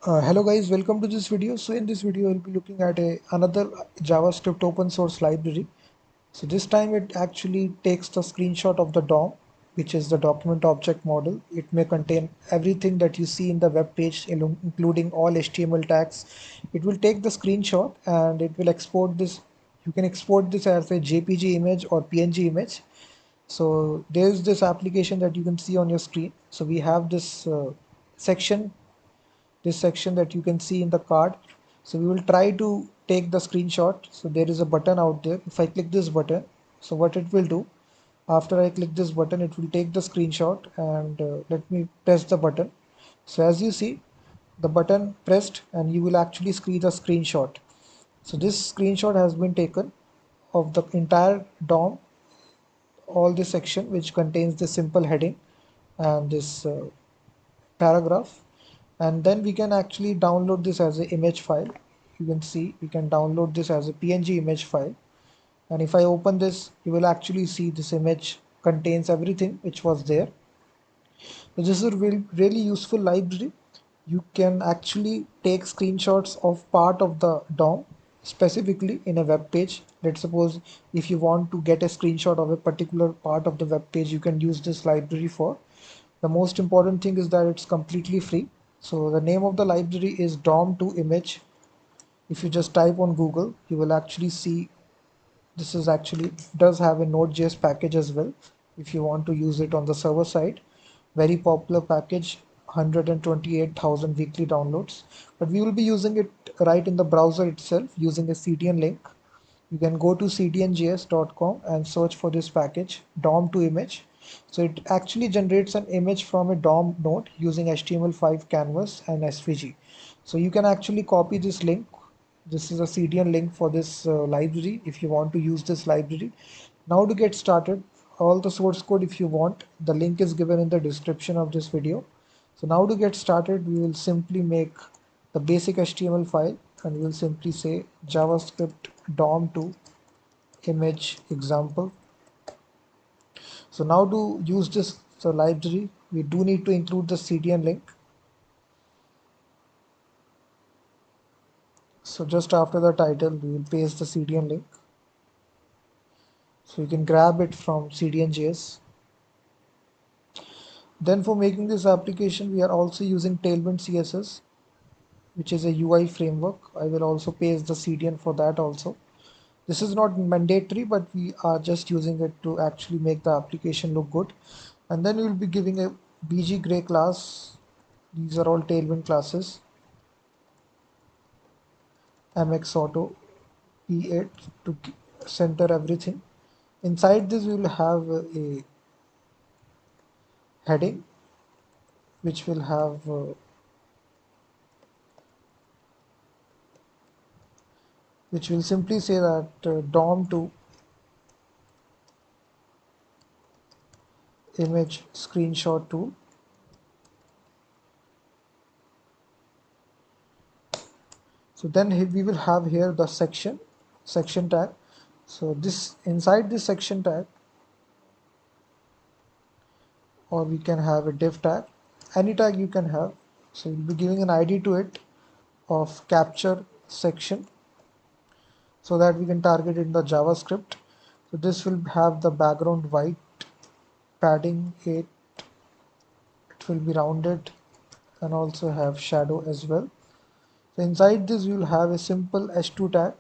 Hello guys, welcome to this video. So in this video, we'll be looking at another JavaScript open source library. So this time it actually takes the screenshot of the DOM, which is the document object model. It may contain everything that you see in the web page, including all HTML tags. It will take the screenshot and it will export this. You can export this as a JPG image or PNG image. So there's this application that you can see on your screen. So we have this section this section that you can see in the card. So we will try to take the screenshot. So there is a button out there. If I click this button, so what it will do, after I click this button, it will take the screenshot and let me press the button. So as you see, the button pressed and you will actually see the screenshot. So this screenshot has been taken of the entire DOM, all this section which contains the simple heading and this paragraph, and then we can actually download this as an image file. You can see we can download this as a PNG image file, and if I open this, you will actually see this image contains everything which was there. So this is a really useful library. You can actually take screenshots of part of the DOM, specifically in a web page. Let's suppose if you want to get a screenshot of a particular part of the web page, you can use this library for. The most important thing is that it's completely free. So the name of the library is DOM-to-Image. If you just type on Google, you will actually see this is actually does have a Node.js package as well. If you want to use it on the server side, very popular package, 128,000 weekly downloads. But we will be using it right in the browser itself using a CDN link. You can go to cdnjs.com and search for this package, DOM-to-Image. So it actually generates an image from a DOM node using HTML5 canvas and SVG. So you can actually copy this link. This is a CDN link for this library if you want to use this library. Now to get started, all the source code if you want, the link is given in the description of this video. So now to get started, we will simply make the basic HTML file and we will simply say JavaScript DOM to image example. So now to use this library, we do need to include the CDN link. So just after the title, we will paste the CDN link. So you can grab it from CDN.js. Then for making this application, we are also using Tailwind CSS, which is a UI framework. I will also paste the CDN for that also. This is not mandatory, but we are just using it to actually make the application look good. And then we will be giving a BG Gray class. These are all Tailwind classes. MX Auto P8 to center everything. Inside this, we will have a heading, which will have which will simply say that DOM to image screenshot tool. So then we will have here the section tag. So this inside this section tag, or we can have a div tag, any tag you can have. So you'll be giving an ID to it of capture section so that we can target in the JavaScript. So this will have the background white, padding 8, it will be rounded and also have shadow as well. So inside this we will have a simple h2 tag.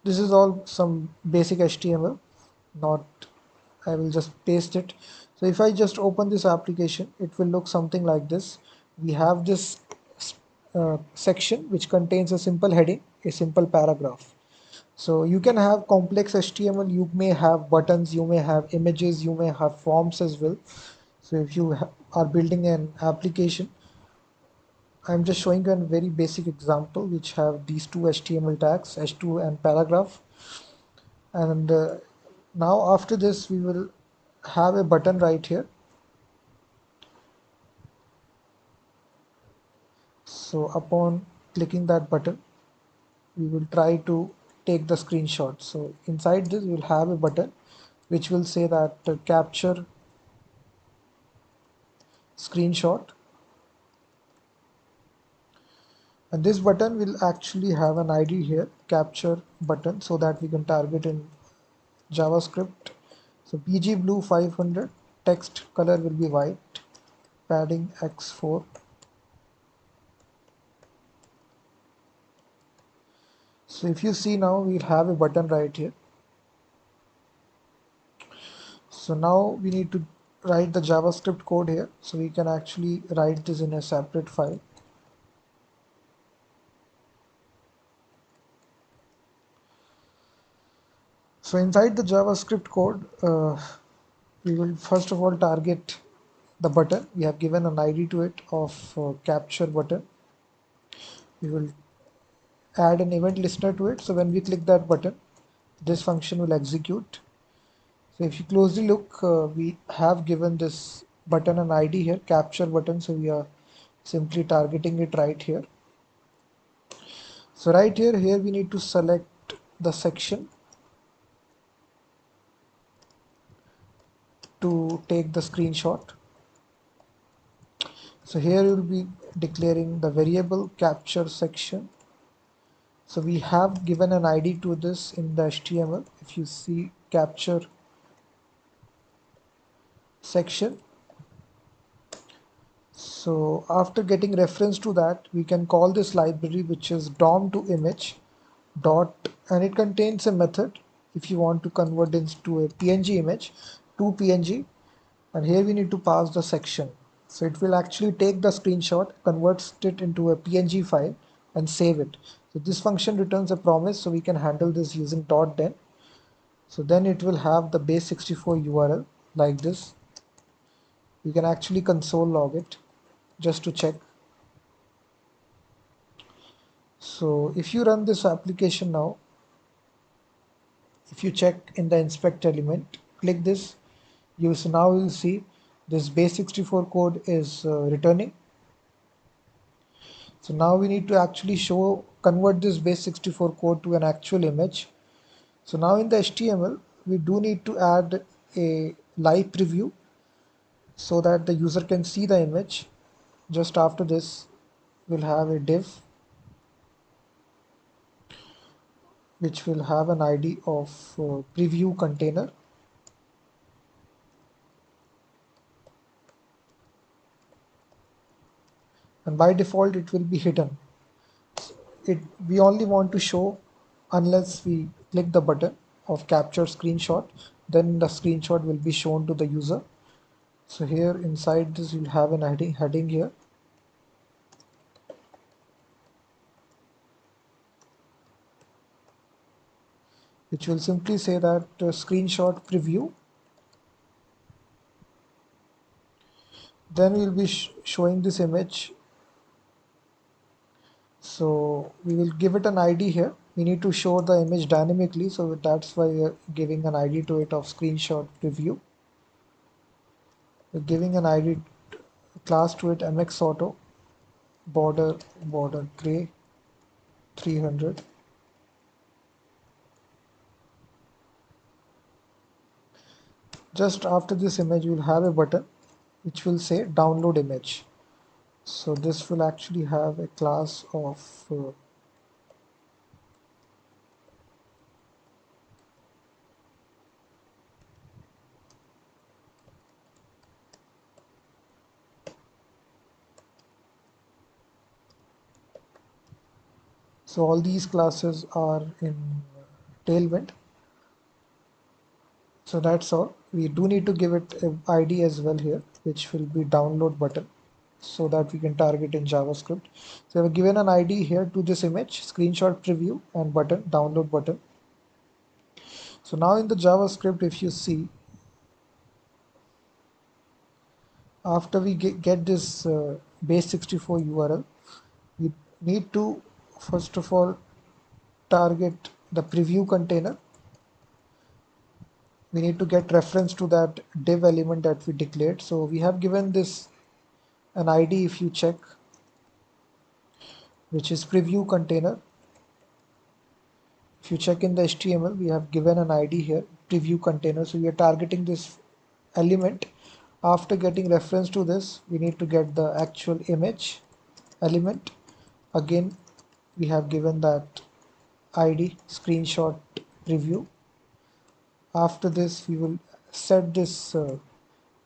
This is all some basic HTML, not I will just paste it. So if I just open this application, it will look something like this. We have this section which contains a simple heading, a simple paragraph. So you can have complex HTML, you may have buttons, you may have images, you may have forms as well. So if you are building an application, I'm just showing you a very basic example which have these two HTML tags, h2 and paragraph. And now after this, we will have a button right here. So upon clicking that button, we will try to take the screenshot. So inside this, we'll have a button which will say that capture screenshot, and this button will actually have an ID here, capture button, so that we can target in JavaScript. So PG blue 500, text color will be white, padding X4. So if you see now, we'll have a button right here. So now we need to write the JavaScript code here. So we can actually write this in a separate file. So inside the JavaScript code, we will first of all target the button. We have given an ID to it of capture button. We will add an event listener to it. So when we click that button, this function will execute. So if you closely look, we have given this button an ID here, capture button. So we are simply targeting it right here. So right here we need to select the section to take the screenshot. So here you will be declaring the variable capture section. So we have given an ID to this in the HTML. If you see capture section, so after getting reference to that, we can call this library, which is DOM-to-Image dot, and it contains a method if you want to convert into a PNG image to PNG, and here we need to pass the section. So it will actually take the screenshot, converts it into a PNG file and save it. So this function returns a promise, so we can handle this using .then. So then it will have the base64 URL like this. You can actually console log it just to check. So if you run this application now, if you check in the inspect element, click this, now you'll see this base64 code is returning. So now we need to actually convert this base64 code to an actual image. So now in the HTML, we do need to add a live preview so that the user can see the image. Just after this, we'll have a div which will have an ID of preview container. And by default, it will be hidden. We only want to show unless we click the button of capture screenshot, then the screenshot will be shown to the user. So here inside this, you'll have an heading here, which will simply say that screenshot preview. Then we'll be showing this image. So we will give it an ID here. We need to show the image dynamically, so that's why we are giving an ID to it of screenshot preview. We're giving an ID class to it, mx auto, border gray 300. Just after this image, you'll have a button which will say download image. So this will actually have a class of so all these classes are in Tailwind. So that's all. We do need to give it an ID as well here, which will be download button, so that we can target in JavaScript. So I've given an ID here to this image, screenshot preview and button, download button. So now in the JavaScript, if you see, after we get this base64 URL, we need to first of all target the preview container. We need to get reference to that div element that we declared. So we have given this an ID, if you check, which is preview container. If you check in the HTML, we have given an ID here, preview container. So we are targeting this element After getting reference to this, we need to get the actual image element. Again, we have given that ID screenshot preview. After this, we will set this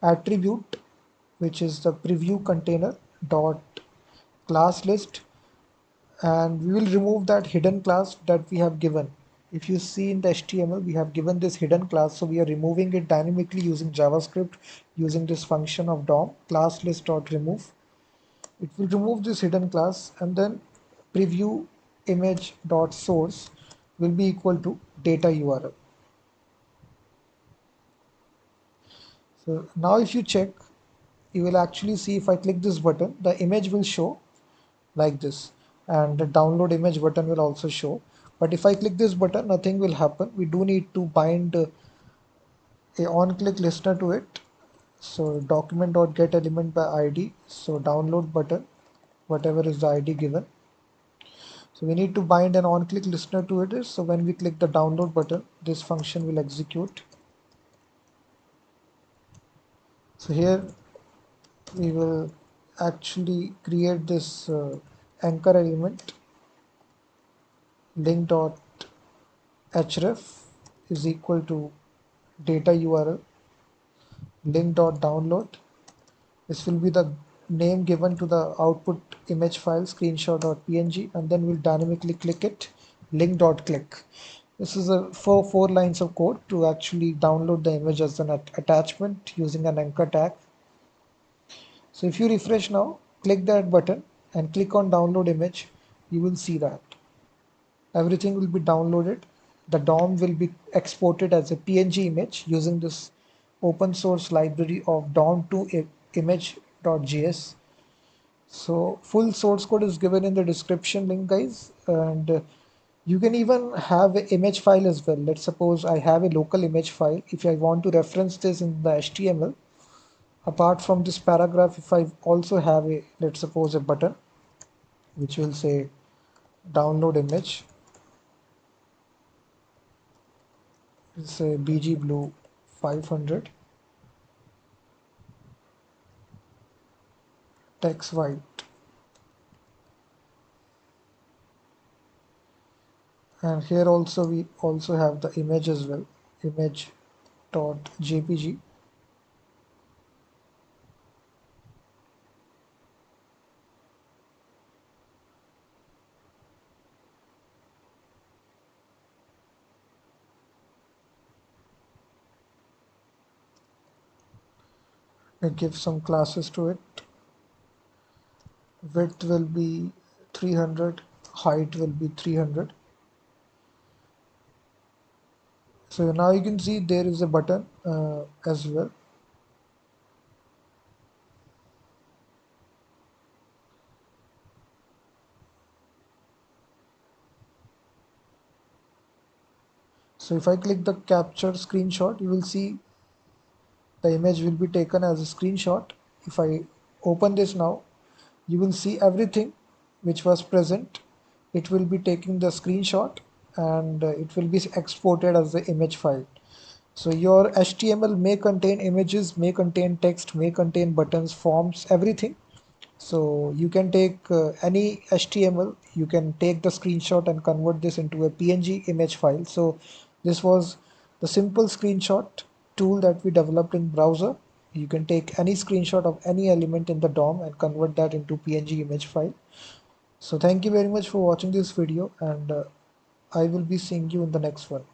attribute, which is the preview container dot class list, and we will remove that hidden class that we have given. If you see in the HTML, we have given this hidden class, so we are removing it dynamically using JavaScript, using this function of DOM class list dot remove. It will remove this hidden class, and then preview image dot source will be equal to data URL. So now if you check, you will actually see if I click this button, the image will show like this, and the download image button will also show. But if I click this button, nothing will happen. We do need to bind a on-click listener to it. So document.get element by ID. So download button, whatever is the ID given. So we need to bind an on-click listener to it. So when we click the download button, this function will execute. So here we will actually create this anchor element link.href is equal to data URL link.download. This will be the name given to the output image file screenshot.png, and then we'll dynamically click it link.click. This is a four lines of code to actually download the image as an attachment using an anchor tag. So if you refresh now, click that button and click on download image, you will see that everything will be downloaded. The DOM will be exported as a PNG image using this open source library of DOM-to-Image.js. So full source code is given in the description link, guys, and you can even have an image file as well. Let's suppose I have a local image file. If I want to reference this in the HTML, apart from this paragraph, if I also have a, let's suppose, a button which will say download image, say BG Blue 500 text white, and here also we also have the image as well, image.jpg. I give some classes to it. Width will be 300, height will be 300. So now you can see there is a button as well. So if I click the capture screenshot, you will see the image will be taken as a screenshot. If I open this now, you will see everything which was present. It will be taking the screenshot, and it will be exported as the image file. So your HTML may contain images, may contain text, may contain buttons, forms, everything. So you can take any HTML, you can take the screenshot and convert this into a PNG image file. So this was the simple screenshot tool that we developed in browser. You can take any screenshot of any element in the DOM and convert that into PNG image file. So thank you very much for watching this video, and I will be seeing you in the next one.